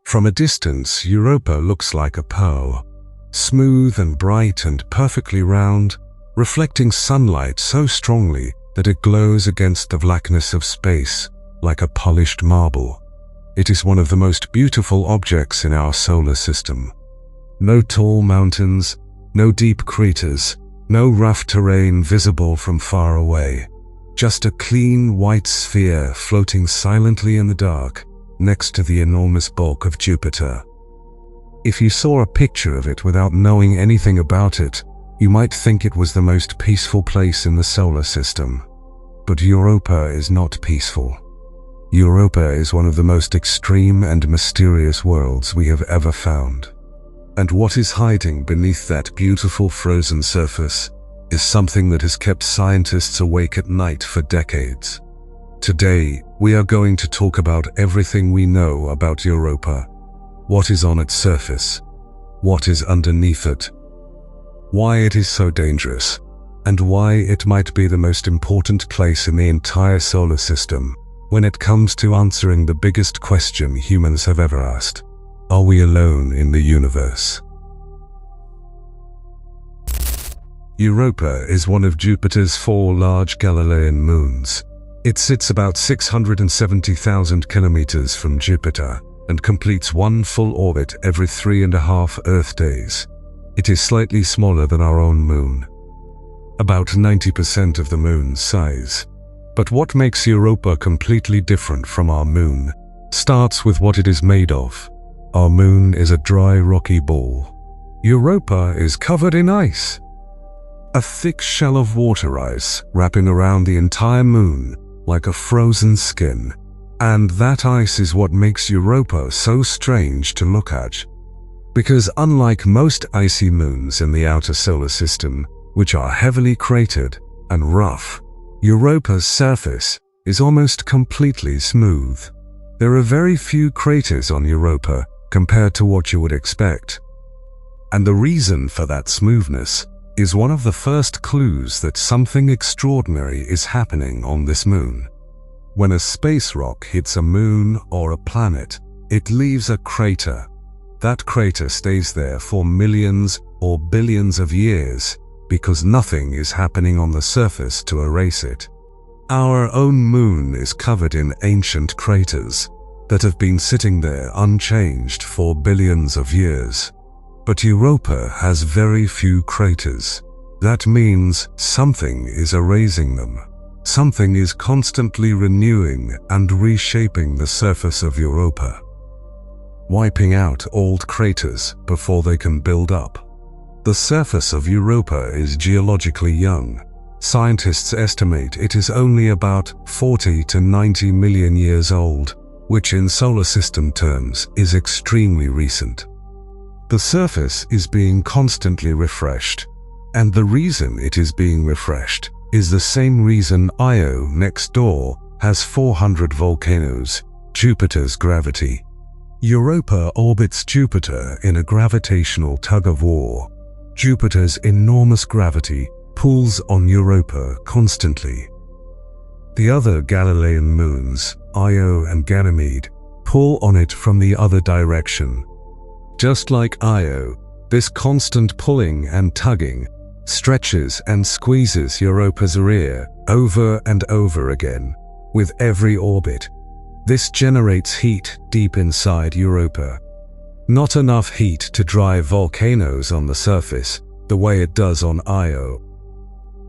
From a distance, Europa looks like a pearl, smooth and bright and perfectly round, reflecting sunlight so strongly that it glows against the blackness of space like a polished marble. It is one of the most beautiful objects in our solar system. No tall mountains, no deep craters, no rough terrain visible from far away. Just a clean white sphere floating silently in the dark next to the enormous bulk of Jupiter. If you saw a picture of it without knowing anything about it, you might think it was the most peaceful place in the solar system. But Europa is not peaceful. Europa is one of the most extreme and mysterious worlds we have ever found. And what is hiding beneath that beautiful frozen surface is something that has kept scientists awake at night for decades. Today, we are going to talk about everything we know about Europa. What is on its surface? What is underneath it? Why it is so dangerous? And why it might be the most important place in the entire solar system when it comes to answering the biggest question humans have ever asked. Are we alone in the universe? Europa is one of Jupiter's 4 large Galilean moons. It sits about 670,000 kilometers from Jupiter and completes one full orbit every 3.5 Earth days. It is slightly smaller than our own moon, about 90% of the moon's size. But what makes Europa completely different from our moon starts with what it is made of. Our moon is a dry, rocky ball. Europa is covered in ice. A thick shell of water ice wrapping around the entire moon like a frozen skin. And that ice is what makes Europa so strange to look at. Because unlike most icy moons in the outer solar system, which are heavily cratered and rough, Europa's surface is almost completely smooth. There are very few craters on Europa compared to what you would expect. And the reason for that smoothness is one of the first clues that something extraordinary is happening on this moon. When a space rock hits a moon or a planet, it leaves a crater. That crater stays there for millions or billions of years because nothing is happening on the surface to erase it. Our own moon is covered in ancient craters that have been sitting there unchanged for billions of years. But Europa has very few craters. That means something is erasing them. Something is constantly renewing and reshaping the surface of Europa, wiping out old craters before they can build up. The surface of Europa is geologically young. Scientists estimate it is only about 40 to 90 million years old, which in solar system terms is extremely recent. The surface is being constantly refreshed, and the reason it is being refreshed is the same reason Io next door has 400 volcanoes: Jupiter's gravity. Europa orbits Jupiter in a gravitational tug-of-war. Jupiter's enormous gravity pulls on Europa constantly. The other Galilean moons, Io and Ganymede, pull on it from the other direction. Just like Io, this constant pulling and tugging stretches and squeezes Europa's rear over and over again with every orbit. This generates heat deep inside Europa. Not enough heat to drive volcanoes on the surface the way it does on Io,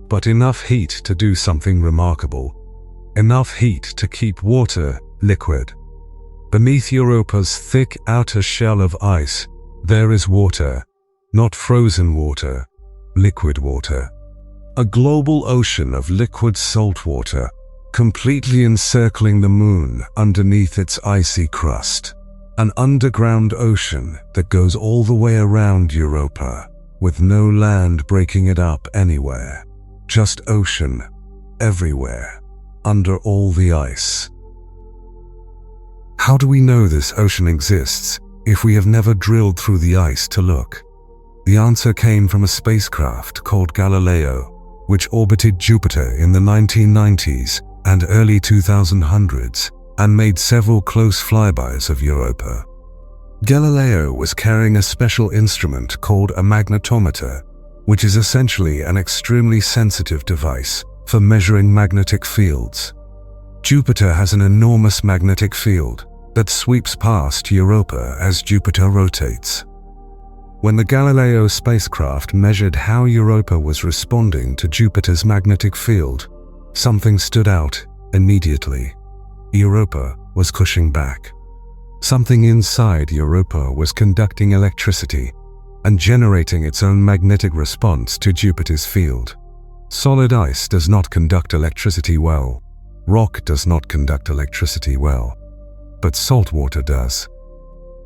but enough heat to do something remarkable. Enough heat to keep water liquid. Beneath Europa's thick outer shell of ice, there is water, not frozen water, liquid water. A global ocean of liquid salt water, completely encircling the moon underneath its icy crust. An underground ocean that goes all the way around Europa, with no land breaking it up anywhere. Just ocean, everywhere, under all the ice. How do we know this ocean exists if we have never drilled through the ice to look? The answer came from a spacecraft called Galileo, which orbited Jupiter in the 1990s and early 2000s and made several close flybys of Europa. Galileo was carrying a special instrument called a magnetometer, which is essentially an extremely sensitive device for measuring magnetic fields. Jupiter has an enormous magnetic field that sweeps past Europa as Jupiter rotates. When the Galileo spacecraft measured how Europa was responding to Jupiter's magnetic field, something stood out immediately. Europa was pushing back. Something inside Europa was conducting electricity and generating its own magnetic response to Jupiter's field. Solid ice does not conduct electricity well. Rock does not conduct electricity well. But salt water does.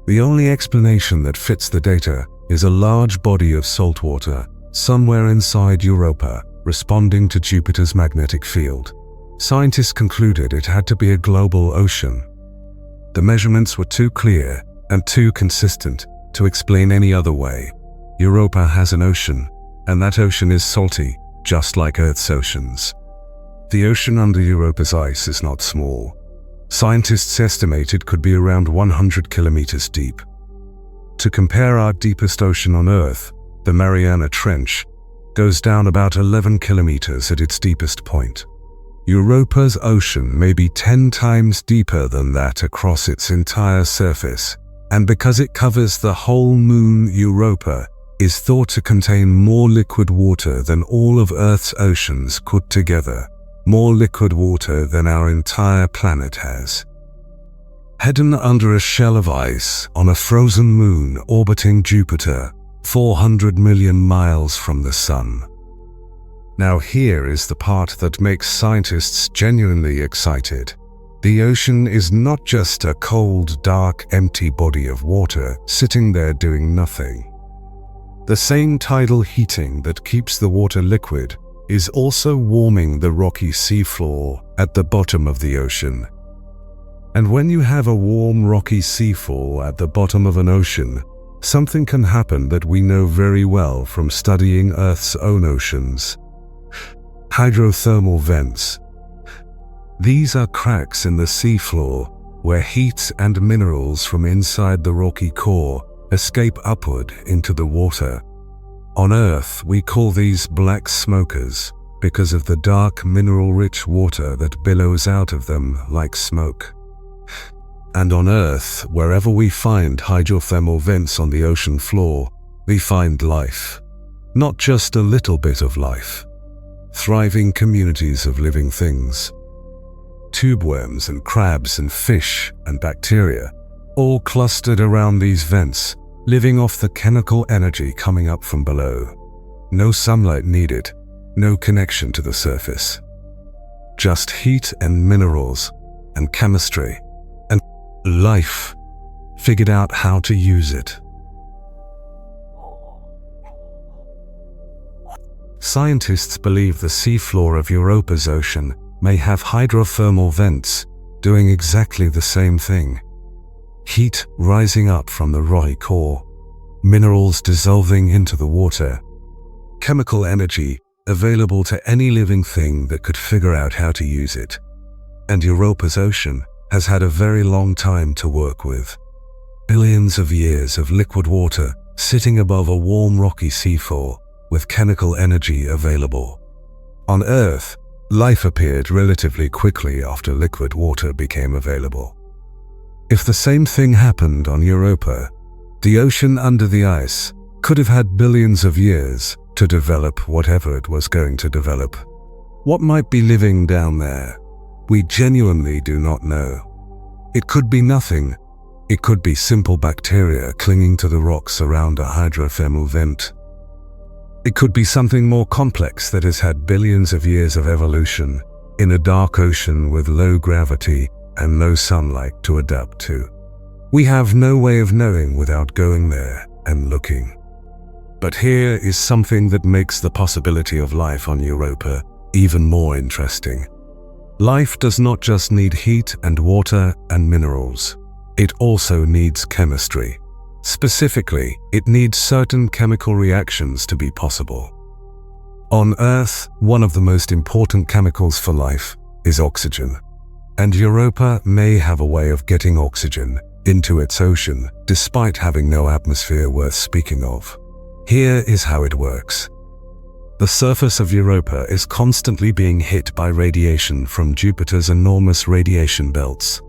The only explanation that fits the data is a large body of salt water somewhere inside Europa responding to Jupiter's magnetic field. Scientists concluded it had to be a global ocean. The measurements were too clear and too consistent to explain any other way. Europa has an ocean, and that ocean is salty, just like Earth's oceans. The ocean under Europa's ice is not small. Scientists estimate it could be around 100 kilometers deep. To compare, our deepest ocean on Earth, the Mariana Trench, goes down about 11 kilometers at its deepest point. Europa's ocean may be 10 times deeper than that across its entire surface, and because it covers the whole moon, Europa is thought to contain more liquid water than all of Earth's oceans put together, more liquid water than our entire planet has. Hidden under a shell of ice on a frozen moon orbiting Jupiter, 400 million miles from the Sun. Now here is the part that makes scientists genuinely excited. The ocean is not just a cold, dark, empty body of water sitting there doing nothing. The same tidal heating that keeps the water liquid is also warming the rocky seafloor at the bottom of the ocean. And when you have a warm, rocky seafloor at the bottom of an ocean, something can happen that we know very well from studying Earth's own oceans. Hydrothermal vents. These are cracks in the seafloor where heat and minerals from inside the rocky core escape upward into the water. On Earth, we call these black smokers because of the dark, mineral-rich water that billows out of them like smoke. And on Earth, wherever we find hydrothermal vents on the ocean floor, we find life. Not just a little bit of life. Thriving communities of living things. Tube worms and crabs and fish and bacteria, all clustered around these vents, living off the chemical energy coming up from below. No sunlight needed, no connection to the surface. Just heat and minerals and chemistry. Life figured out how to use it. Scientists believe the seafloor of Europa's ocean may have hydrothermal vents doing exactly the same thing. Heat rising up from the rocky core, minerals dissolving into the water, chemical energy available to any living thing that could figure out how to use it. And Europa's ocean has had a very long time to work with. Billions of years of liquid water sitting above a warm rocky seafloor with chemical energy available. On Earth, life appeared relatively quickly after liquid water became available. If the same thing happened on Europa, the ocean under the ice could have had billions of years to develop whatever it was going to develop. What might be living down there? We genuinely do not know. It could be nothing. It could be simple bacteria clinging to the rocks around a hydrothermal vent. It could be something more complex that has had billions of years of evolution in a dark ocean with low gravity and no sunlight to adapt to. We have no way of knowing without going there and looking. But here is something that makes the possibility of life on Europa even more interesting. Life does not just need heat and water and minerals. It also needs chemistry. Specifically, it needs certain chemical reactions to be possible. On Earth, one of the most important chemicals for life is oxygen. And Europa may have a way of getting oxygen into its ocean despite having no atmosphere worth speaking of. Here is how it works. The surface of Europa is constantly being hit by radiation from Jupiter's enormous radiation belts.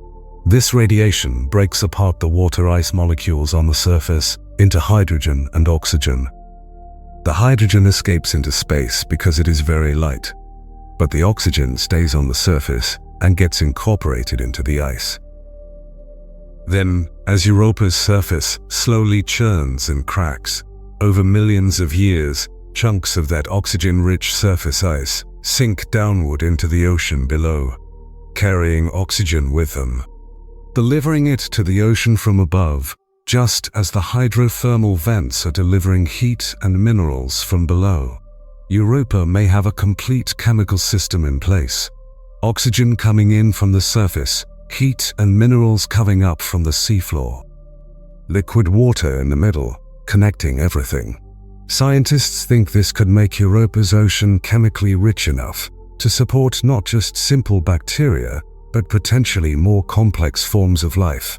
This radiation breaks apart the water ice molecules on the surface into hydrogen and oxygen. The hydrogen escapes into space because it is very light, but the oxygen stays on the surface and gets incorporated into the ice. Then, as Europa's surface slowly churns and cracks, over millions of years, chunks of that oxygen-rich surface ice sink downward into the ocean below, carrying oxygen with them, delivering it to the ocean from above, just as the hydrothermal vents are delivering heat and minerals from below. Europa may have a complete chemical system in place. Oxygen coming in from the surface, heat and minerals coming up from the seafloor. Liquid water in the middle, connecting everything. Scientists think this could make Europa's ocean chemically rich enough to support not just simple bacteria, but potentially more complex forms of life.